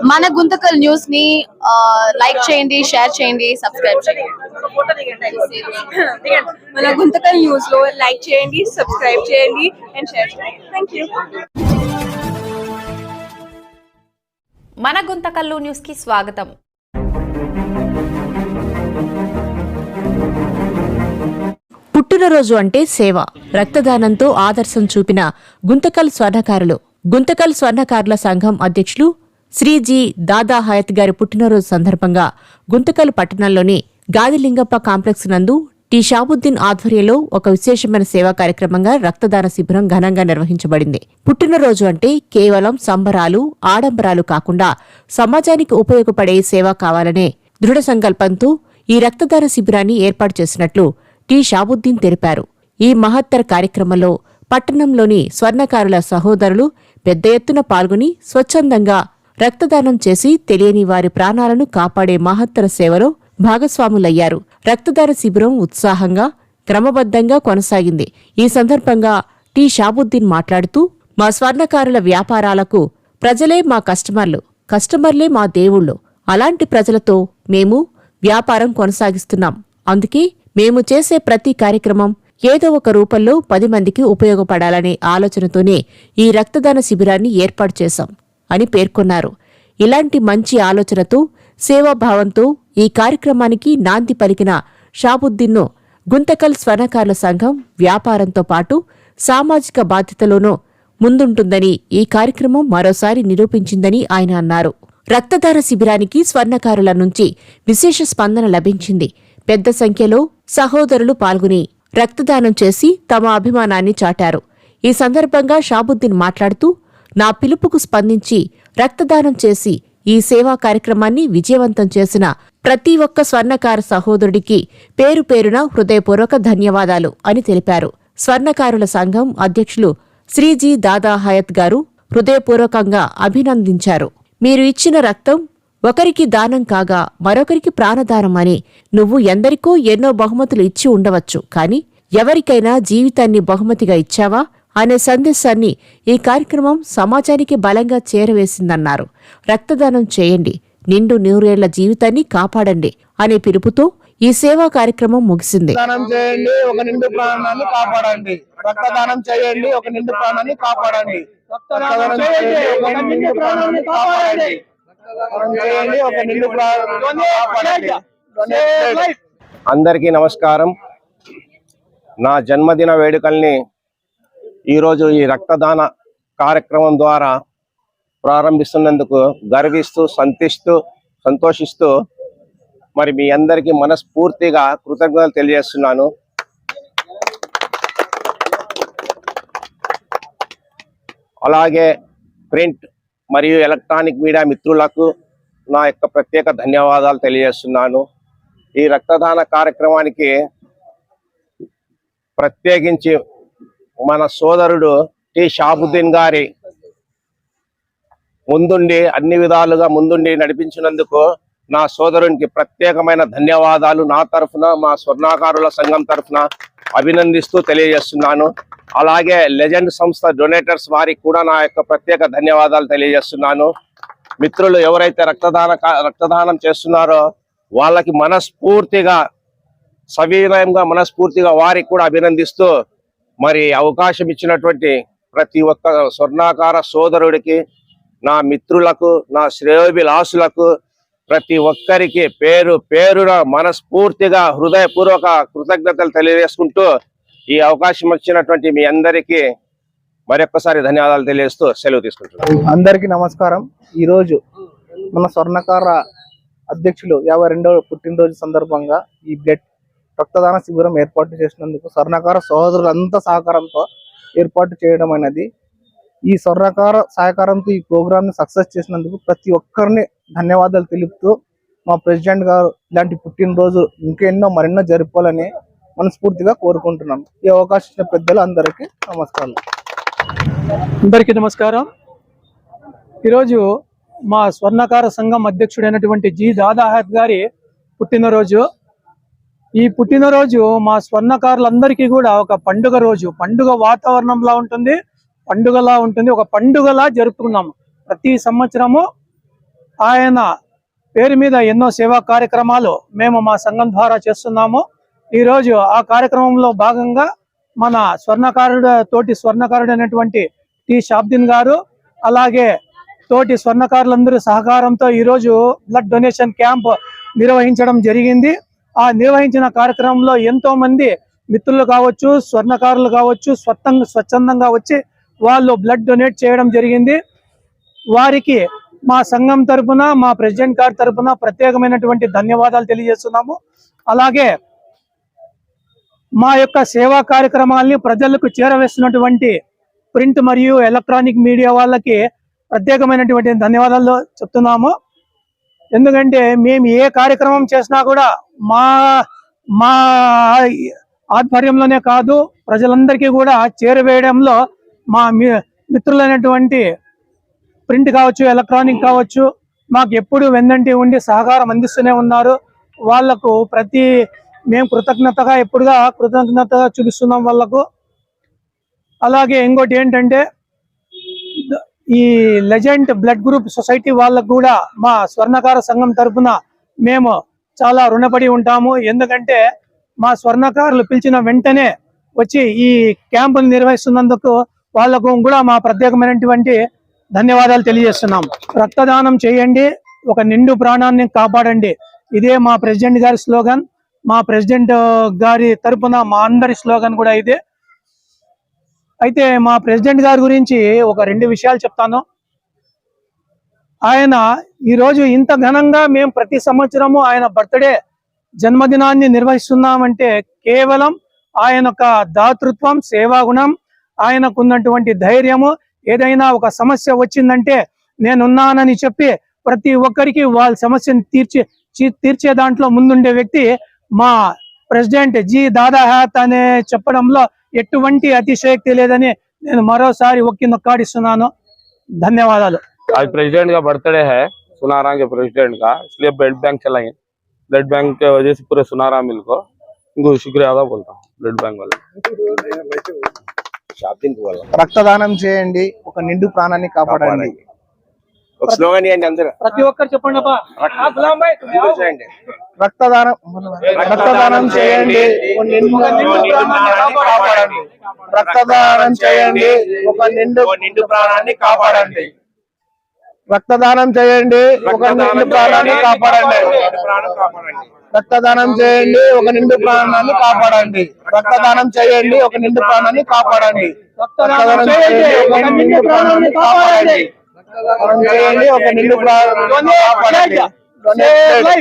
మన గుంతకల్ న్యూస్ ని లైక్ చేయండి, షేర్ చేయండి, సబ్స్క్రైబ్ చేయండి. మన గుంతకల్ న్యూస్ లో లైక్ చేయండి, సబ్స్క్రైబ్ చేయండి అండ్ షేర్ చేయండి. థాంక్యూ. మన గుంతకల్లు న్యూస్ కి స్వాగతం. పుట్టినరోజు అంటే సేవ, రక్తదానంతో ఆదర్శం చూపిన గుంతకల్ స్వర్ణకారుల సంఘం అధ్యక్షులు శ్రీ జి దాదా హయత్ గారి పుట్టినరోజు సందర్భంగా గుంతకల్ పట్టణంలోని గాదిలింగప్ప కాంప్లెక్స్ నందు టి షాబుద్దీన్ ఆధ్వర్యంలో ఒక విశేషమైన సేవా కార్యక్రమంగా రక్తదాన శిబిరం ఘనంగా నిర్వహించబడింది. పుట్టినరోజు అంటే కేవలం సంబరాలు, ఆడంబరాలు కాకుండా సమాజానికి ఉపయోగపడే సేవ కావాలనే దృఢ సంకల్పంతో ఈ రక్తదాన శిబిరాన్ని ఏర్పాటు చేసినట్లు టి షాబుద్దీన్ తెలిపారు. ఈ మహత్తర కార్యక్రమంలో పట్టణంలోని స్వర్ణకారుల సహోదరులు పెద్ద ఎత్తున పాల్గొని స్వచ్ఛందంగా రక్తదానం చేసి తెలియని వారి ప్రాణాలను కాపాడే మహత్తర సేవలో భాగస్వాములయ్యారు. రక్తదాన శిబిరం ఉత్సాహంగా, క్రమబద్ధంగా కొనసాగింది. ఈ సందర్భంగా టి షాబుద్దీన్ మాట్లాడుతూ, మా స్వర్ణకారుల వ్యాపారాలకు ప్రజలే మా కస్టమర్లే మా దేవుళ్ళు. అలాంటి ప్రజలతో మేము వ్యాపారం కొనసాగిస్తున్నాం. అందుకే మేము చేసే ప్రతి కార్యక్రమం ఏదో ఒక రూపంలో 10 మందికి ఉపయోగపడాలనే ఆలోచనతోనే ఈ రక్తదాన శిబిరాన్ని ఏర్పాటు చేశాం అని పేర్కొన్నారు. ఇలాంటి మంచి ఆలోచనతో, సేవాభావంతో ఈ కార్యక్రమానికి నాంది పలికిన షాబుద్దీన్ను గుంతకల్ స్వర్ణకారుల సంఘం వ్యాపారంతో పాటు సామాజిక బాధ్యతలోనూ ముందుంటుందని ఈ కార్యక్రమం మరోసారి నిరూపించిందని ఆయన అన్నారు. రక్తదాన శిబిరానికి స్వర్ణకారుల నుంచి విశేష స్పందన లభించింది. పెద్ద సంఖ్యలో సహోదరులు పాల్గొని రక్తదానం చేసి తమ అభిమానాన్ని చాటారు. ఈ సందర్భంగా షాబుద్దీన్ మాట్లాడుతూ, నా పిలుపుకు స్పందించి రక్తదానం చేసి ఈ సేవా కార్యక్రమాన్ని విజయవంతం చేసిన ప్రతి ఒక్క స్వర్ణకార సహోదరుడికి పేరు పేరున హృదయపూర్వక ధన్యవాదాలు అని తెలిపారు. స్వర్ణకారుల సంఘం అధ్యక్షులు శ్రీజీ దాదా హయత్ గారు హృదయపూర్వకంగా అభినందించారు. మీరు ఇచ్చిన రక్తం ఒకరికి దానం కాగా మరొకరికి ప్రాణదానం అని. నువ్వు ఎందరికో ఎన్నో బహుమతులు ఇచ్చి ఉండవచ్చు, కాని ఎవరికైనా జీవితాన్ని బహుమతిగా ఇచ్చావా అనే సందేశాన్ని ఈ కార్యక్రమం సమాజానికి బలంగా చేరవేసిందన్నారు. రక్తదానం చేయండి, నిండు నూరేళ్ల జీవితాన్ని కాపాడండి అనే పిలుపుతో ఈ సేవా కార్యక్రమం ముగిసింది. అందరికీ నమస్కారం. నా జన్మదిన వేడుకల్ని ఈరోజు ఈ రక్తదాన కార్యక్రమం ద్వారా ప్రారంభిస్తున్నందుకు గర్విస్తూ సంతోషిస్తూ మరి మీ అందరికీ మనస్ఫూర్తిగా కృతజ్ఞతలు తెలియజేస్తున్నాను. అలాగే ప్రింట్ మరియు ఎలక్ట్రానిక్ మీడియా మిత్రులకు నా యొక్క ప్రత్యేక ధన్యవాదాలు తెలియజేస్తున్నాను. ఈ రక్తదాన కార్యక్రమానికి ప్రత్యేకించి మన సోదరుడు టి షాబుద్దీన్ గారి అన్ని విధాలుగా ముందుండి నడిపించినందుకు నా సోదరునికి ప్రత్యేకమైన ధన్యవాదాలు నా తరఫున, మా స్వర్ణకారుల సంఘం తరఫున అభినందిస్తూ తెలియజేస్తున్నాను. అలాగే లెజెండ్ సంస్థ డొనేటర్స్ వారికి కూడా నా యొక్క ప్రత్యేక ధన్యవాదాలు తెలియజేస్తున్నాను. మిత్రులు ఎవరైతే రక్తదానం చేస్తున్నారో వాళ్ళకి మనస్ఫూర్తిగా వారికి కూడా అభినందిస్తూ మరి అవకాశం ఇచ్చినటువంటి ప్రతి ఒక్క స్వర్ణాకార సోదరుడికి, నా మిత్రులకు, నా శ్రేయోభిలాషులకు ప్రతి ఒక్కరికి పేరు పేరున మనస్ఫూర్తిగా హృదయపూర్వక కృతజ్ఞతలు తెలియజేసుకుంటూ ఈ అవకాశం వచ్చినటువంటి మీ అందరికీ మరొక్కసారి ధన్యవాదాలు తెలియజేస్తూ సెలవు తీసుకుంటున్నాను. అందరికీ నమస్కారం. ఈరోజు మన స్వర్ణకార అధ్యక్షులు 52వ పుట్టినరోజు సందర్భంగా ఈ బ్లడ్ రక్తదాన శిబిరం ఏర్పాటు చేసినందుకు స్వర్ణకార సహోదరులంతా సహకారంతో ఏర్పాటు చేయడం అనేది, ఈ స్వర్ణకార సహకారంతో ఈ ప్రోగ్రామ్ ని సక్సెస్ చేసినందుకు ప్రతి ఒక్కరిని ధన్యవాదాలు తెలుపుతూ, మా ప్రెసిడెంట్ గారు ఇలాంటి పుట్టినరోజు మరెన్నో జరుపుకోవాలని మనస్ఫూర్తిగా కోరుకుంటున్నాను. ఈ అవకాశం ఇచ్చిన పెద్దలు అందరికీ నమస్కారం. అందరికీ నమస్కారం. ఈరోజు మా స్వర్ణకార సంఘం అధ్యక్షుడైనటువంటి జి దాదా హయత్ గారి పుట్టినరోజు. ఈ పుట్టినరోజు మా స్వర్ణకారులందరికీ కూడా ఒక పండుగ రోజు, పండుగ వాతావరణంలా ఉంటుంది, పండుగలా ఉంటుంది, ఒక పండుగలా జరుపుకున్నాము. ప్రతి సంవత్సరము ఆయన పేరు మీద ఎన్నో సేవా కార్యక్రమాలు మేము మా సంఘం ద్వారా చేస్తున్నాము. ఈరోజు ఆ కార్యక్రమంలో భాగంగా మన తోటి స్వర్ణకారుడు అయినటువంటి టి షాబ్దీన్ గారు, అలాగే తోటి స్వర్ణకారులందరూ సహకారంతో ఈరోజు బ్లడ్ డొనేషన్ క్యాంప్ నిర్వహించడం జరిగింది. ఆ నిర్వహించిన కార్యక్రమంలో ఎంతో మంది మిత్రులు కావచ్చు, స్వర్ణకారులు కావచ్చు, స్వచ్ఛందంగా వచ్చి వాళ్ళు బ్లడ్ డొనేట్ చేయడం జరిగింది. వారికి మా సంఘం తరపున, మా ప్రెసిడెంట్ గారి తరపున ప్రత్యేకమైనటువంటి ధన్యవాదాలు తెలియజేస్తున్నాము. అలాగే మా యొక్క సేవా కార్యక్రమాల్ని ప్రజలకు చేరవేస్తున్నటువంటి ప్రింట్ మరియు ఎలక్ట్రానిక్ మీడియా వాళ్ళకి ప్రత్యేకమైనటువంటి ధన్యవాదాలు చెప్తున్నాము. ఎందుకంటే మేము ఏ కార్యక్రమం చేసినా కూడా మా మా ఆధ్వర్యంలోనే కాదు, ప్రజలందరికీ కూడా చేరవేయడంలో మా మిత్రులైనటువంటి ప్రింట్ కావచ్చు, ఎలక్ట్రానిక్ కావచ్చు, మాకు ఎప్పుడు వెన్నంటి ఉండి సహకారం అందిస్తూనే ఉన్నారు. వాళ్లకు మేము కృతజ్ఞతగా చూపిస్తున్నాం వాళ్ళకు. అలాగే ఇంకోటి ఏంటంటే ఈ లెజెండ్ బ్లడ్ గ్రూప్ సొసైటీ వాళ్ళకు కూడా మా స్వర్ణకార సంఘం తరఫున మేము చాలా రుణపడి ఉంటాము. ఎందుకంటే మా స్వర్ణకారులు పిలిచిన వెంటనే వచ్చి ఈ క్యాంపును నిర్వహిస్తున్నందుకు వాళ్లకు కూడా మా ప్రత్యేకమైనటువంటి ధన్యవాదాలు తెలియజేస్తున్నాం. రక్తదానం చేయండి, ఒక నిండు ప్రాణాన్ని కాపాడండి. ఇదే మా ప్రెసిడెంట్ గారి స్లోగన్. మా ప్రెసిడెంట్ గారి తరపున మా అందరి స్లోగన్ కూడా ఇదే. అయితే మా ప్రెసిడెంట్ గారి గురించి ఒక 2 విషయాలు చెప్తాను. ఆయన ఈరోజు ఇంత ఘనంగా మేము ప్రతి సంవత్సరము ఆయన బర్త్డే జన్మదినాన్ని నిర్వహిస్తున్నామంటే కేవలం ఆయన యొక్క దాతృత్వం, సేవాగుణం, ఆయనకున్నటువంటి ధైర్యము. ఏదైనా ఒక సమస్య వచ్చిందంటే నేనున్నానని చెప్పి ప్రతి ఒక్కరికి వాళ్ళ సమస్యను తీర్చే దాంట్లో ముందుండే వ్యక్తి మా ప్రెసిడెంట్ జీ దాదా హయాత్ అనే చెప్పడంలో ఎటువంటి అతిశయోక్తి లేదని నేను మరోసారి నొక్కాడిస్తున్నాను. ధన్యవాదాలు. आज प्रेसिडेंट का बर्थडे है, सुनारा के प्रेसिडेंट का, इसलिए ब्लड बैंक चलाएंगे. ब्लड बैंक के वजह से पूरे सुनारा मिल को इनको शुक्रिया अदा बोलता हूँ ब्लड बैंक वाले. రక్తదానం చేయండి, ఒక నిండు ప్రాణాన్ని కాపాడండి. ఒక స్లోగన్ ఇవ్వండి అందరూ. ప్రతి ఒక్కరు చెప్పండి అబ్బా. చేయండి. రక్తదానం చేయండి, ఒక నిండు ప్రాణాన్ని కాపాడండి. రక్తదానం చేయండి, ఒక నిండు ప్రాణాన్ని కాపాడండి. రక్తదానం చేయండి, ఒక నిండు ప్రాణాన్ని కాపాడండి. రక్తదానం చేయండి, ఒక నిండు ప్రాణాన్ని కాపాడండి. రక్తదానం చేయండి, ఒక నిండు ప్రాణాన్ని కాపాడండి. రక్తదానం చేయండి, ఒక నిండు ప్రాణాన్ని కాపాడండి. రక్తదానం చేయండి, ఒక నిండు ప్రాణాన్ని కాపాడండి.